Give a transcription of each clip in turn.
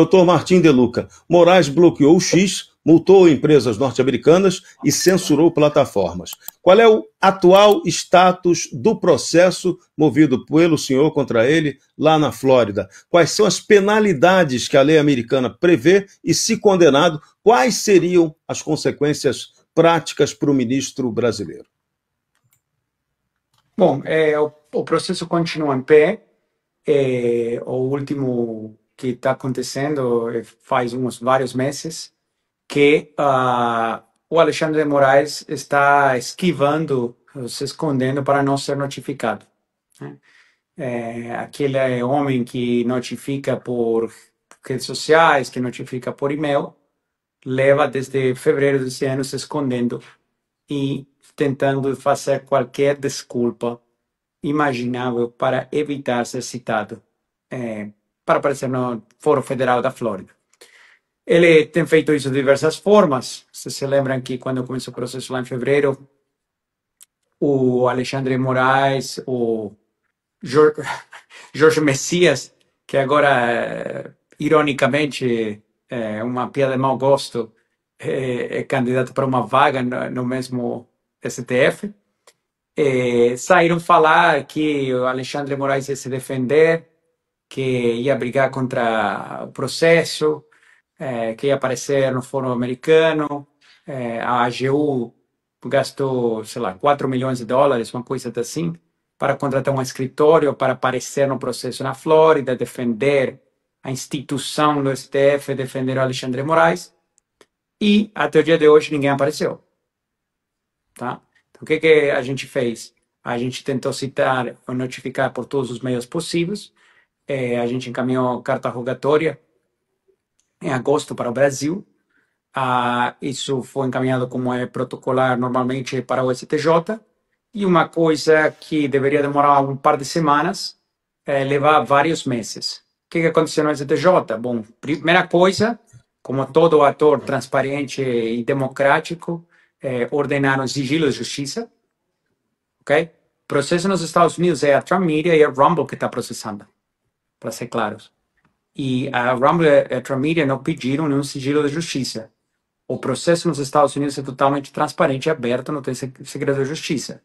Dr. Martim De Luca, Moraes bloqueou o X, multou empresas norte-americanas e censurou plataformas. Qual é o atual status do processo movido pelo senhor contra ele lá na Flórida? Quais são as penalidades que a lei americana prevê e, se condenado, quais seriam as consequências práticas para o ministro brasileiro? Bom, o processo continua em pé. O último que está acontecendo faz vários meses que o Alexandre de Moraes está esquivando, se escondendo para não ser notificado, né? Aquele homem que notifica por redes sociais, que notifica por e-mail, leva desde fevereiro desse ano se escondendo e tentando fazer qualquer desculpa imaginável para evitar ser citado para aparecer no Fórum Federal da Flórida. Ele tem feito isso de diversas formas. Vocês se lembram que quando começou o processo lá em fevereiro, o Alexandre de Moraes, o Jorge Messias, que agora, ironicamente, é uma piada de mau gosto, é candidato para uma vaga no mesmo STF, saíram falar que o Alexandre de Moraes ia se defender, que ia brigar contra o processo, que ia aparecer no Fórum Americano. A AGU gastou, sei lá, 4 milhões de dólares, uma coisa assim, para contratar um escritório para aparecer no processo na Flórida, defender a instituição do STF, defender o Alexandre de Moraes. E até o dia de hoje ninguém apareceu. Tá? Então, o que a gente fez? A gente tentou citar ou notificar por todos os meios possíveis. A gente encaminhou carta rogatória em agosto para o Brasil. Isso foi encaminhado como é protocolar normalmente para o STJ. E uma coisa que deveria demorar um par de semanas, levar vários meses. O que aconteceu no STJ? Bom, primeira coisa, como todo ator transparente e democrático, ordenaram sigilo de justiça. Ok? O processo nos Estados Unidos é a Trump Media e a Rumble que está processando, para ser claros. E a Rumble e a Trump Media não pediram nenhum sigilo de justiça. O processo nos Estados Unidos é totalmente transparente e aberto, não tem segredo de justiça.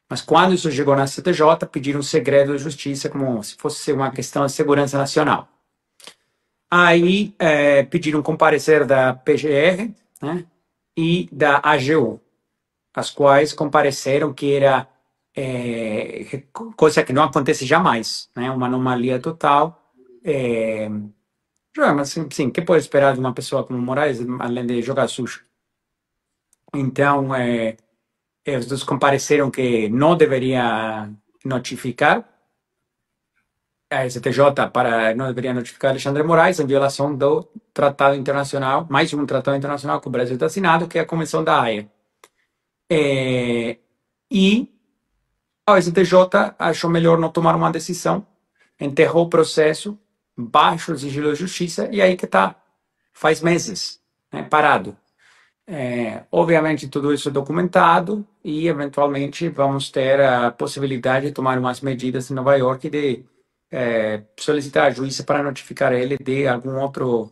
Mas quando isso chegou na CTJ, pediram segredo de justiça como se fosse uma questão de segurança nacional. Aí pediram comparecer da PGR, né, e da AGU, as quais compareceram que era coisa que não acontece jamais, né, uma anomalia total. Mas, sim, o que pode esperar de uma pessoa como Moraes, além de jogar sujo? Então, os dois compareceram que não deveria notificar a STJ não deveria notificar Alexandre de Moraes em violação do tratado internacional, mais um tratado internacional que o Brasil está assinado, que é a Convenção da Haia. E a STJ achou melhor não tomar uma decisão, enterrou o processo, baixo o sigilo de justiça, e aí que está, faz meses, né, parado. Obviamente, tudo isso é documentado e, eventualmente, vamos ter a possibilidade de tomar umas medidas em Nova York de solicitar a juíza para notificar ele de algum outro,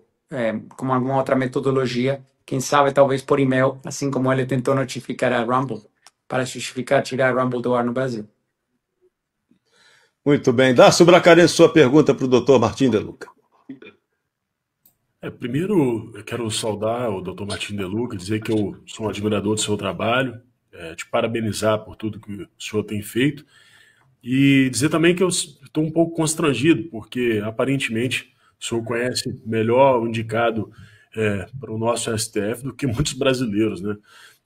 com alguma outra metodologia, quem sabe talvez por e-mail, assim como ele tentou notificar a Rumble, para justificar tirar a Rumble do ar no Brasil. Muito bem. Dácio Bracarense, sua pergunta para o doutor Martim De Luca. Primeiro, eu quero saudar o Dr. Martim De Luca, dizer que eu sou um admirador do seu trabalho, te parabenizar por tudo que o senhor tem feito e dizer também que eu estou um pouco constrangido, porque aparentemente o senhor conhece melhor o indicado para o nosso STF do que muitos brasileiros, né?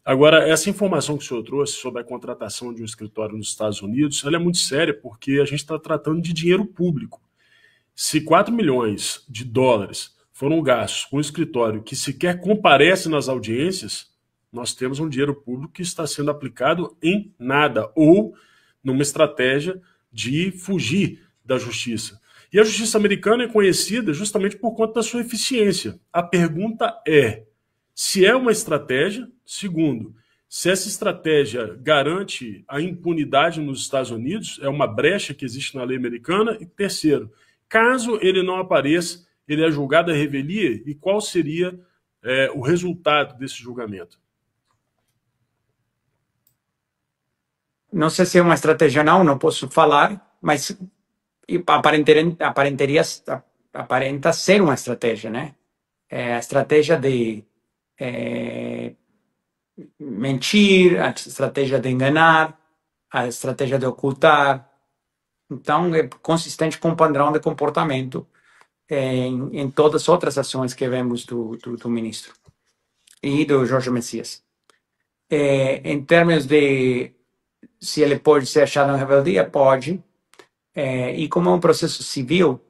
Agora, essa informação que o senhor trouxe sobre a contratação de um escritório nos Estados Unidos, ela é muito séria porque a gente está tratando de dinheiro público. Se 4 milhões de dólares foram gastos com um escritório que sequer comparece nas audiências, nós temos um dinheiro público que está sendo aplicado em nada, ou numa estratégia de fugir da justiça. E a justiça americana é conhecida justamente por conta da sua eficiência. A pergunta é, se é uma estratégia, segundo, se essa estratégia garante a impunidade nos Estados Unidos, é uma brecha que existe na lei americana, e terceiro, caso ele não apareça, ele é julgado à revelia e qual seria o resultado desse julgamento? Não sei se é uma estratégia ou não, não posso falar, mas aparenta ser uma estratégia, né? É a estratégia de mentir, a estratégia de enganar, a estratégia de ocultar. Então, é consistente com o padrão de comportamento em todas as outras ações que vemos do ministro e do Jorge Messias. Em termos de se ele pode ser achado em rebeldia, pode. E como é um processo civil,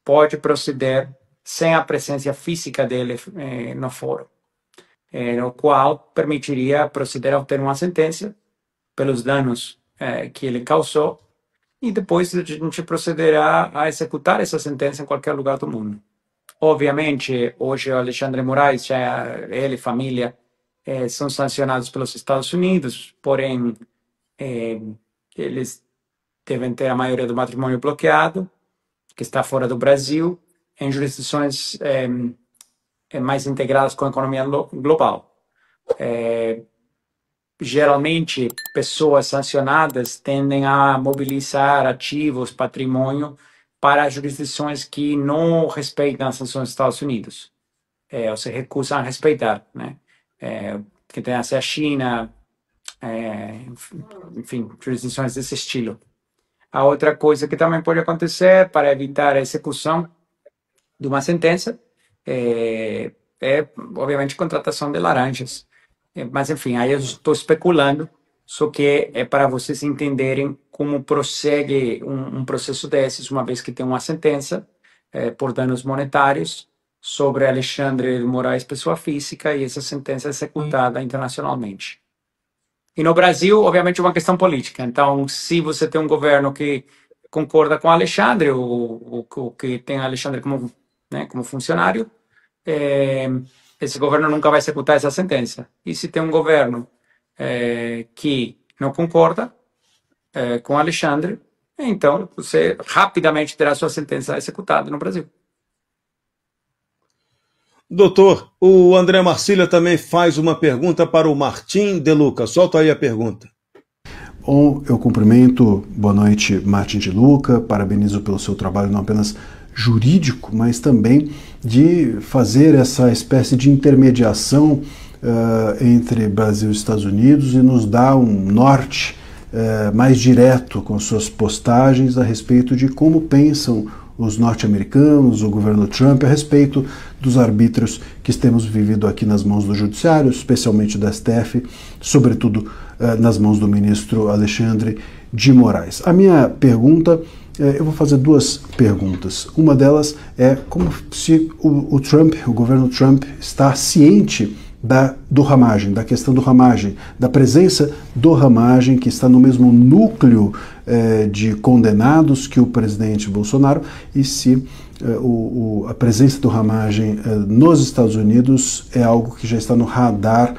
pode proceder sem a presença física dele no fórum, o qual permitiria proceder a obter uma sentença pelos danos que ele causou e depois a gente procederá a executar essa sentença em qualquer lugar do mundo. Obviamente, hoje o Alexandre Moraes, ele e família, são sancionados pelos Estados Unidos, porém, eles devem ter a maioria do matrimônio bloqueado, que está fora do Brasil, em jurisdições mais integradas com a economia global. Geralmente, pessoas sancionadas tendem a mobilizar ativos, patrimônio, para jurisdições que não respeitam as sanções dos Estados Unidos, ou se recusam a respeitar, né? Que tem a China, enfim, jurisdições desse estilo. A outra coisa que também pode acontecer para evitar a execução de uma sentença obviamente, contratação de laranjas. Mas, enfim, aí eu estou especulando, só que é para vocês entenderem como prossegue um processo desses, uma vez que tem uma sentença por danos monetários sobre Alexandre de Moraes, pessoa física, e essa sentença é executada internacionalmente. E no Brasil, obviamente, é uma questão política. Então, se você tem um governo que concorda com Alexandre, ou que tem Alexandre como funcionário, esse governo nunca vai executar essa sentença. E se tem um governo que não concorda com Alexandre, então você rapidamente terá sua sentença executada no Brasil. Doutor, o André Marcília também faz uma pergunta para o Martim De Luca. Solta aí a pergunta. Bom, eu cumprimento, boa noite, Martim De Luca, parabenizo pelo seu trabalho não apenas jurídico, mas também de fazer essa espécie de intermediação entre Brasil e Estados Unidos e nos dar um norte mais direto com suas postagens a respeito de como pensam os norte-americanos, o governo Trump, a respeito dos arbítrios que temos vivido aqui nas mãos do Judiciário, especialmente do STF, sobretudo nas mãos do ministro Alexandre de Moraes. A minha pergunta, eu vou fazer duas perguntas. Uma delas é como se o governo Trump está ciente do ramagem, da questão do ramagem, da presença do ramagem que está no mesmo núcleo de condenados que o presidente Bolsonaro, e se a presença do ramagem nos Estados Unidos é algo que já está no radar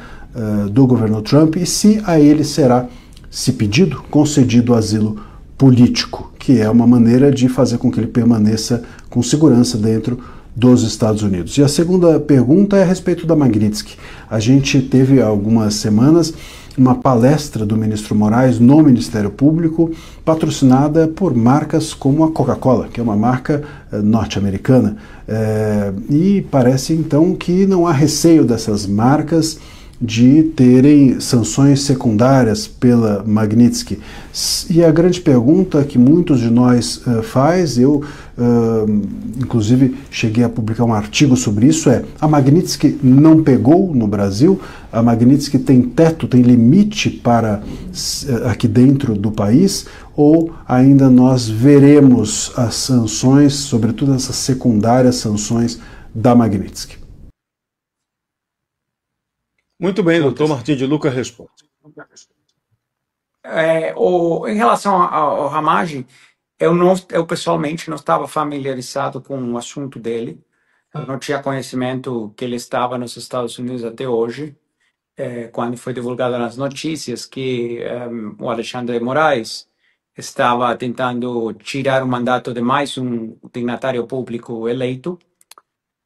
do governo Trump, e se a ele será, se pedido, concedido asilo político, que é uma maneira de fazer com que ele permaneça com segurança dentro dos Estados Unidos. E a segunda pergunta é a respeito da Magnitsky. A gente teve há algumas semanas uma palestra do ministro Moraes no Ministério Público, patrocinada por marcas como a Coca-Cola, que é uma marca norte-americana. E parece então que não há receio dessas marcas de terem sanções secundárias pela Magnitsky. E a grande pergunta que muitos de nós faz, eu inclusive cheguei a publicar um artigo sobre isso, a Magnitsky não pegou no Brasil? A Magnitsky tem teto, tem limite para aqui dentro do país? Ou ainda nós veremos as sanções, sobretudo essas secundárias sanções da Magnitsky? Muito bem, doutor Martim De Luca responde. Em relação ao ramagem, eu pessoalmente não estava familiarizado com o assunto dele. Eu não tinha conhecimento que ele estava nos Estados Unidos até hoje, quando foi divulgado nas notícias que o Alexandre de Moraes estava tentando tirar o mandato de mais um dignatário público eleito,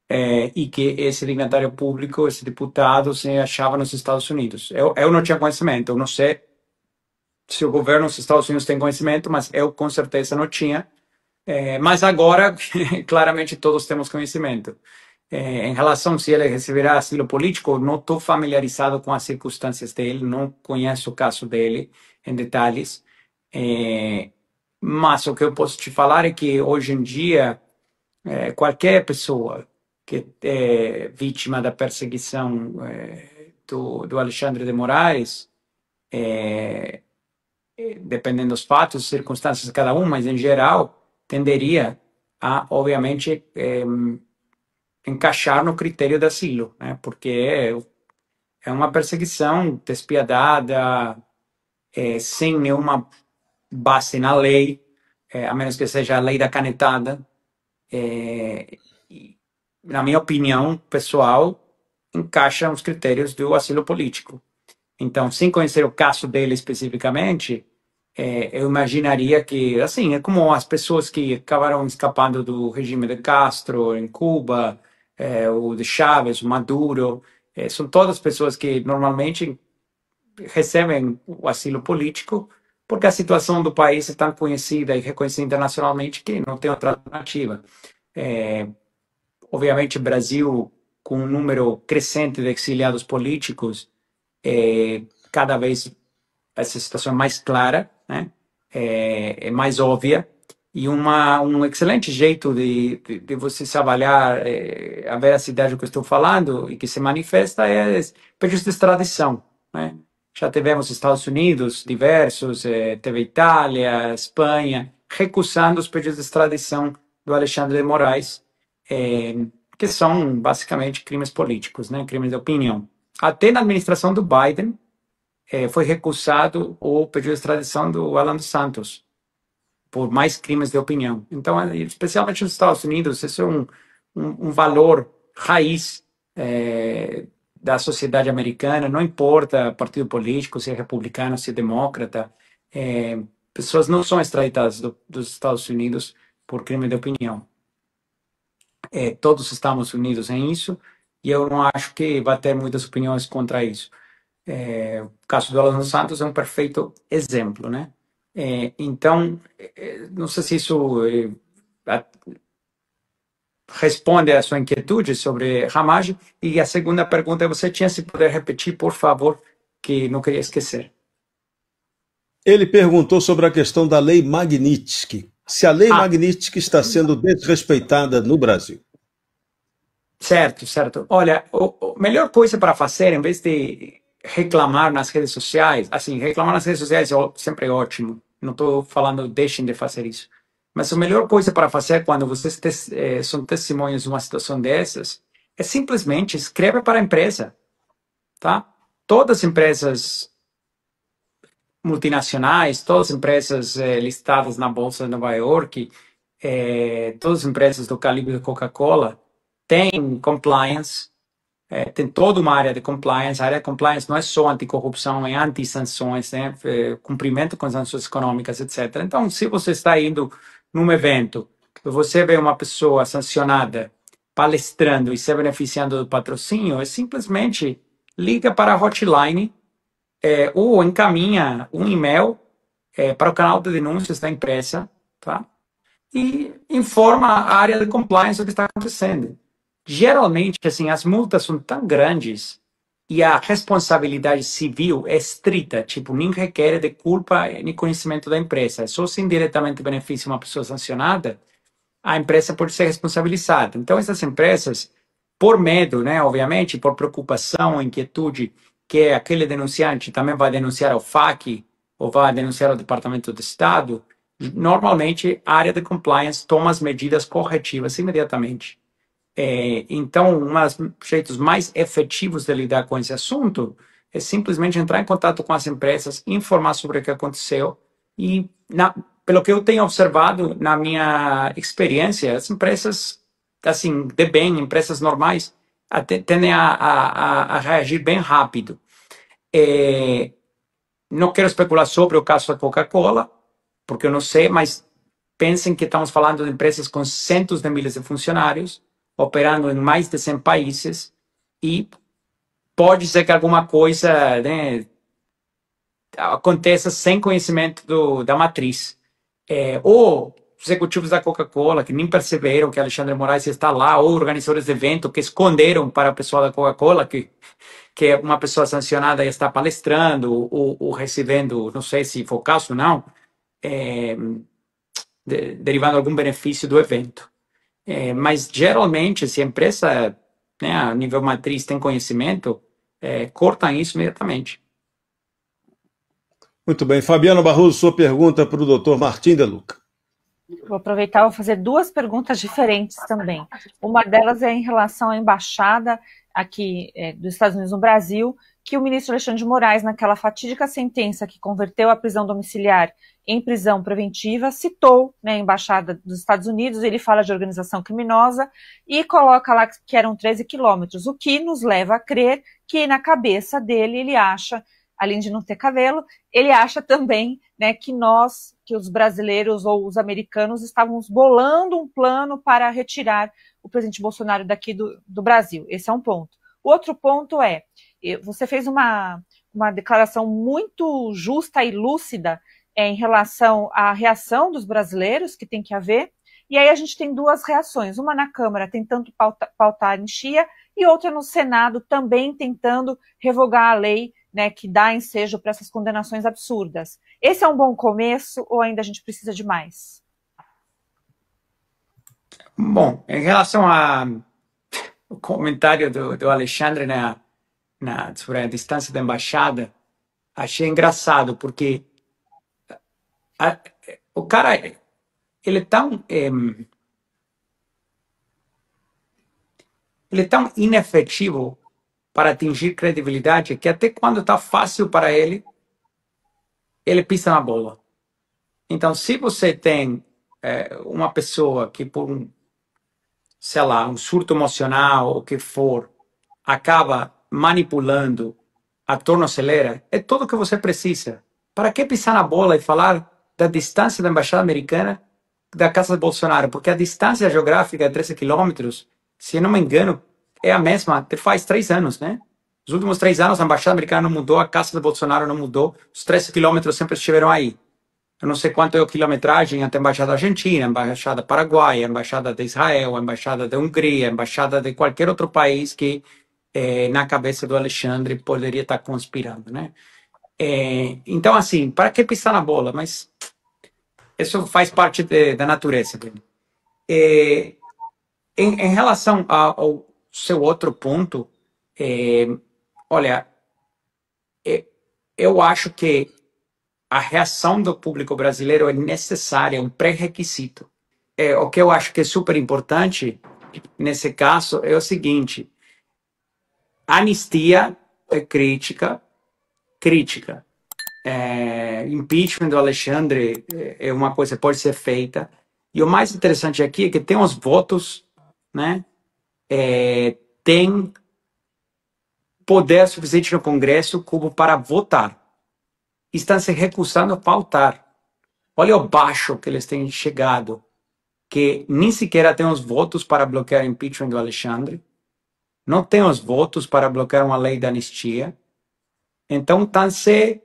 e que esse dignatário público, esse deputado, se achava nos Estados Unidos. Eu não tinha conhecimento, eu não sei se o governo dos Estados Unidos tem conhecimento, mas eu com certeza não tinha. Mas agora, claramente, todos temos conhecimento. Em relação se ele receberá asilo político, não estou familiarizado com as circunstâncias dele, não conheço o caso dele em detalhes. Mas o que eu posso te falar é que hoje em dia, qualquer pessoa que é vítima da perseguição do Alexandre de Moraes, dependendo dos fatos, circunstâncias de cada um, mas em geral, tenderia a, obviamente, encaixar no critério de asilo, né? Porque é uma perseguição despiadada, sem nenhuma base na lei, a menos que seja a lei da canetada. Na minha opinião pessoal, encaixa nos critérios do asilo político. Então, sem conhecer o caso dele especificamente, eu imaginaria que, assim, é como as pessoas que acabaram escapando do regime de Castro em Cuba, o de Chávez, o Maduro, são todas pessoas que normalmente recebem o asilo político porque a situação do país é tão conhecida e reconhecida internacionalmente que não tem outra alternativa. Obviamente, Brasil, com um número crescente de exiliados políticos, cada vez essa situação é mais clara, né? É mais óbvia, e um excelente jeito de você se avaliar a veracidade do que eu estou falando e que se manifesta é pedidos de extradição, né? Já tivemos Estados Unidos diversos, teve Itália, Espanha, recusando os pedidos de extradição do Alexandre de Moraes, que são basicamente crimes políticos, né? Crimes de opinião. Até na administração do Biden, foi recusado o pedido de extradição do Alan dos Santos por mais crimes de opinião. Então, especialmente nos Estados Unidos, isso é um valor raiz da sociedade americana. Não importa partido político, se é republicano, se é democrata, pessoas não são extraditadas dos Estados Unidos por crime de opinião. Todos estamos unidos em isso, e eu não acho que vai ter muitas opiniões contra isso. O caso do Alan dos Santos é um perfeito exemplo, né? Então, não sei se isso responde à sua inquietude sobre Ramage. E a segunda pergunta é, você tinha, se puder repetir, por favor, que não queria esquecer. Ele perguntou sobre a questão da lei Magnitsky. Se a lei Magnitsky está sendo desrespeitada no Brasil. Certo. Olha, a melhor coisa para fazer, em vez de reclamar nas redes sociais, assim, reclamar nas redes sociais é sempre ótimo. Não estou falando deixem de fazer isso. Mas a melhor coisa para fazer quando vocês são testemunhas de uma situação dessas é simplesmente escreve para a empresa, tá? Todas as empresas multinacionais, todas as empresas listadas na Bolsa de Nova York, todas as empresas do calibre da Coca-Cola têm compliance, tem toda uma área de compliance. A área de compliance não é só anticorrupção, é anti-sanções, né? Cumprimento com sanções econômicas, etc. Então, se você está indo num evento, você vê uma pessoa sancionada palestrando e se beneficiando do patrocínio, é simplesmente liga para a hotline ou encaminha um e-mail para o canal de denúncias da empresa, tá? E informa a área de compliance do que está acontecendo. Geralmente, assim, as multas são tão grandes e a responsabilidade civil é estrita, tipo, nem requer de culpa nem conhecimento da empresa. É só se indiretamente beneficia uma pessoa sancionada, a empresa pode ser responsabilizada. Então, essas empresas, por medo, né, obviamente, por preocupação, inquietude, que aquele denunciante também vai denunciar ao FAC ou vai denunciar ao Departamento de Estado, normalmente a área de compliance toma as medidas corretivas imediatamente. Então, um dos jeitos mais efetivos de lidar com esse assunto é simplesmente entrar em contato com as empresas, informar sobre o que aconteceu e, pelo que eu tenho observado na minha experiência, as empresas, assim, de bem, empresas normais, tendem a reagir bem rápido. Não quero especular sobre o caso da Coca-Cola, porque eu não sei, mas pensem que estamos falando de empresas com centos de milhares de funcionários, operando em mais de 100 países, e pode ser que alguma coisa, né, aconteça sem conhecimento da matriz. Ou executivos da Coca-Cola que nem perceberam que Alexandre de Moraes está lá, ou organizadores de evento que esconderam para o pessoal da Coca-Cola que uma pessoa sancionada está palestrando ou recebendo, não sei se for o caso ou não, derivando algum benefício do evento. Mas, geralmente, se a empresa, né, a nível matriz tem conhecimento, cortam isso imediatamente. Muito bem. Fabiana Barroso, sua pergunta para o doutor Martim de Luca. Vou aproveitar e vou fazer duas perguntas diferentes também. Uma delas é em relação à embaixada aqui dos Estados Unidos no Brasil, que o ministro Alexandre de Moraes, naquela fatídica sentença que converteu a prisão domiciliar em prisão preventiva, citou, né, a embaixada dos Estados Unidos. Ele fala de organização criminosa e coloca lá que eram 13 quilômetros, o que nos leva a crer que na cabeça dele ele acha, além de não ter cabelo, ele acha também, né, que os brasileiros ou os americanos estávamos bolando um plano para retirar o presidente Bolsonaro daqui do Brasil. Esse é um ponto. O outro ponto é, você fez uma declaração muito justa e lúcida em relação à reação dos brasileiros, que tem que haver, e aí a gente tem duas reações, uma na Câmara tentando pautar a anistia e outra no Senado também tentando revogar a lei, né, que dá ensejo para essas condenações absurdas. Esse é um bom começo ou ainda a gente precisa de mais? Bom, em relação ao comentário do Alexandre sobre a distância da embaixada, achei engraçado, porque o cara, ele é tão inefetivo para atingir credibilidade que até quando está fácil para ele pisa na bola. Então, se você tem uma pessoa que por sei lá, um surto emocional ou o que for, acaba manipulando a tornozeleira, é tudo o que você precisa. Para que pisar na bola e falar da distância da embaixada americana da casa de Bolsonaro? Porque a distância geográfica é 13 quilômetros, se eu não me engano, é a mesma, faz 3 anos, né? Nos últimos 3 anos, a embaixada americana não mudou, a casa de Bolsonaro não mudou, os 13 quilômetros sempre estiveram aí. Eu não sei quanto é a quilometragem até a embaixada argentina, a embaixada paraguaia, a embaixada de Israel, a embaixada da Hungria, a embaixada de qualquer outro país que, na cabeça do Alexandre, poderia estar conspirando, né? Então, assim, para que pisar na bola? Mas isso faz parte da natureza dele. Em relação ao seu outro ponto, olha, eu acho que a reação do público brasileiro é necessária, é um pré-requisito. O que eu acho que é super importante nesse caso é o seguinte: anistia é crítica. Impeachment do Alexandre é uma coisa que pode ser feita. E o mais interessante aqui é que tem os votos, né? Tem poder suficiente no Congresso como para votar. Estão se recusando a pautar. Olha o baixo que eles têm chegado, que nem sequer tem os votos para bloquear o impeachment do Alexandre, não tem os votos para bloquear uma lei da anistia. Então, estão se...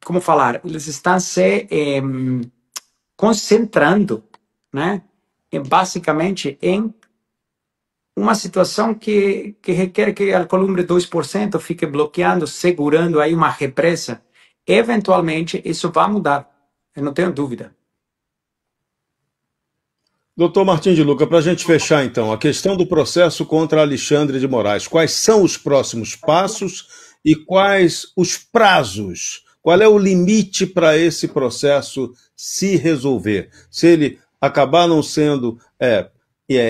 como falar? Eles estão se concentrando, né? Basicamente em uma situação que requer que a Alcolumbre 2% fique bloqueando, segurando aí uma represa. Eventualmente, isso vai mudar. Eu não tenho dúvida. Doutor Martim de Luca, para a gente fechar então, a questão do processo contra Alexandre de Moraes. Quais são os próximos passos e quais os prazos? Qual é o limite para esse processo se resolver? Se ele acabar não sendo...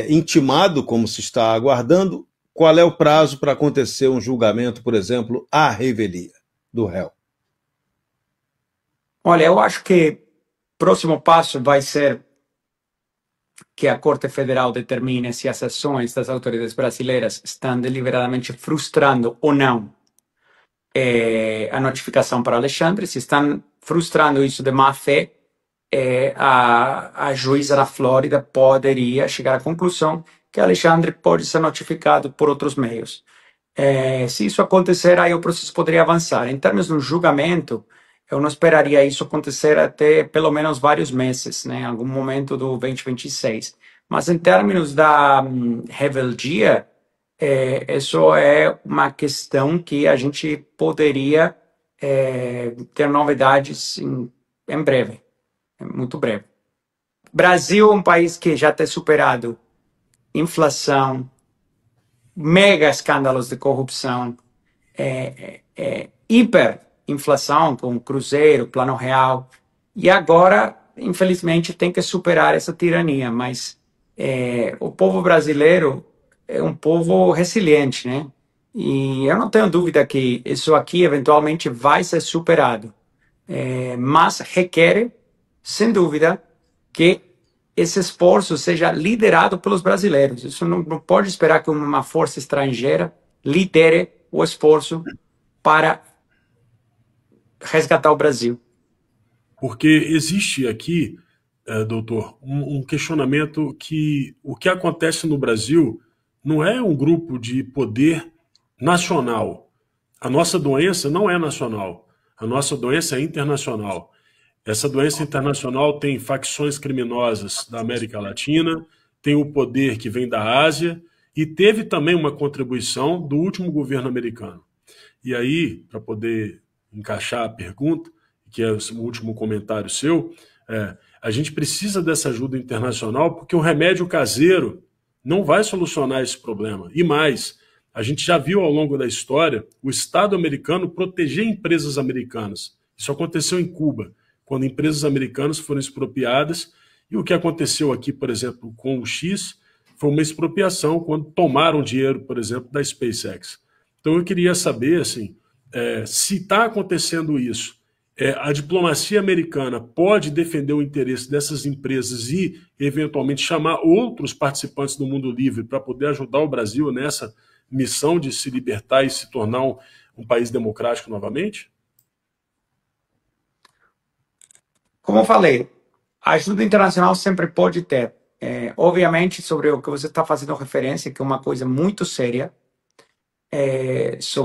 intimado, como se está aguardando, qual é o prazo para acontecer um julgamento, por exemplo, à revelia do réu? Olha, eu acho que o próximo passo vai ser que a Corte Federal determine se as ações das autoridades brasileiras estão deliberadamente frustrando ou não a notificação para Alexandre. Se estão frustrando isso de má fé, a juíza da Flórida poderia chegar à conclusão que Alexandre pode ser notificado por outros meios. Se isso acontecer, aí o processo poderia avançar. Em termos do julgamento, eu não esperaria isso acontecer até pelo menos vários meses, né, em algum momento do 2026. Mas em termos da rebeldia, isso é uma questão que a gente poderia ter novidades em breve, muito breve. Brasil é um país que já tem superado inflação, mega escândalos de corrupção, hiperinflação com Cruzeiro, Plano Real, e agora, infelizmente, tem que superar essa tirania, mas o povo brasileiro é um povo resiliente, né? E eu não tenho dúvida que isso aqui eventualmente vai ser superado, mas requer, sem dúvida, que esse esforço seja liderado pelos brasileiros. Isso não pode esperar que uma força estrangeira lidere o esforço para resgatar o Brasil. Porque existe aqui, doutor, um questionamento que o que acontece no Brasil não é um grupo de poder nacional. A nossa doença não é nacional. A nossa doença é internacional. Essa doença internacional tem facções criminosas da América Latina, tem o poder que vem da Ásia e teve também uma contribuição do último governo americano. E aí, para poder encaixar a pergunta, que é o último comentário seu, a gente precisa dessa ajuda internacional porque o remédio caseiro não vai solucionar esse problema. E mais, a gente já viu ao longo da história o Estado americano proteger empresas americanas. Isso aconteceu em Cuba, quando empresas americanas foram expropriadas, e o que aconteceu aqui, por exemplo, com o X, foi uma expropriação quando tomaram dinheiro, por exemplo, da SpaceX. Então eu queria saber, assim, se está acontecendo isso, a diplomacia americana pode defender o interesse dessas empresas e, eventualmente, chamar outros participantes do mundo livre para poder ajudar o Brasil nessa missão de se libertar e se tornar um país democrático novamente? Como eu falei, a ajuda internacional sempre pode ter. Obviamente, sobre o que você está fazendo referência, que é uma coisa muito séria, sobre